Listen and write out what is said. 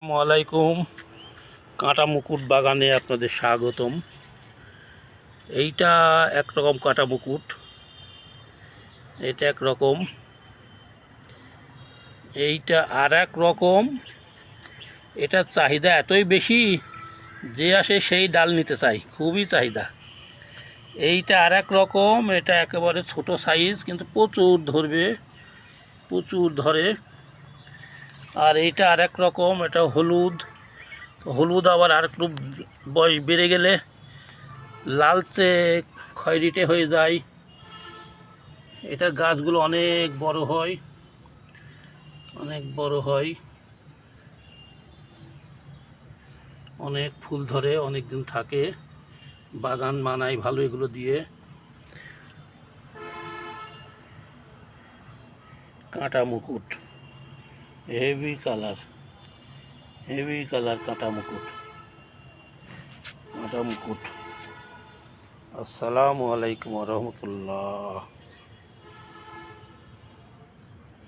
আসসালামাইকুম। কাঁটা মুকুট বাগানে আপনাদের স্বাগতম। এইটা একরকম কাঁটা মুকুট, এটা একরকম, এইটা আর এক রকম। এটার চাহিদা এতই বেশি যে আসে সেই ডাল নিতে চাই, খুবই চাহিদা। এইটা আর এক রকম, এটা একেবারে ছোট সাইজ কিন্তু প্রচুর ধরবে, প্রচুর ধরে। আর এইটা আর এক রকম, এটা হলুদ। হলুদ আবার আর একটু বয়স বেড়ে গেলে লালচে খয়েরিটে হয়ে যায়। এটার গাছগুলো অনেক বড় হয়, অনেক বড় হয়, অনেক ফুল ধরে, অনেক দিন থাকে, বাগান মানায় ভালো এগুলো দিয়ে। কাঁটা মুকুট, হেভি কালার, হেভি কালার কাঁটা মুকুট, কাঁটা মুকুট। আসসালামু আলাইকুম রহমতুল্লাহ।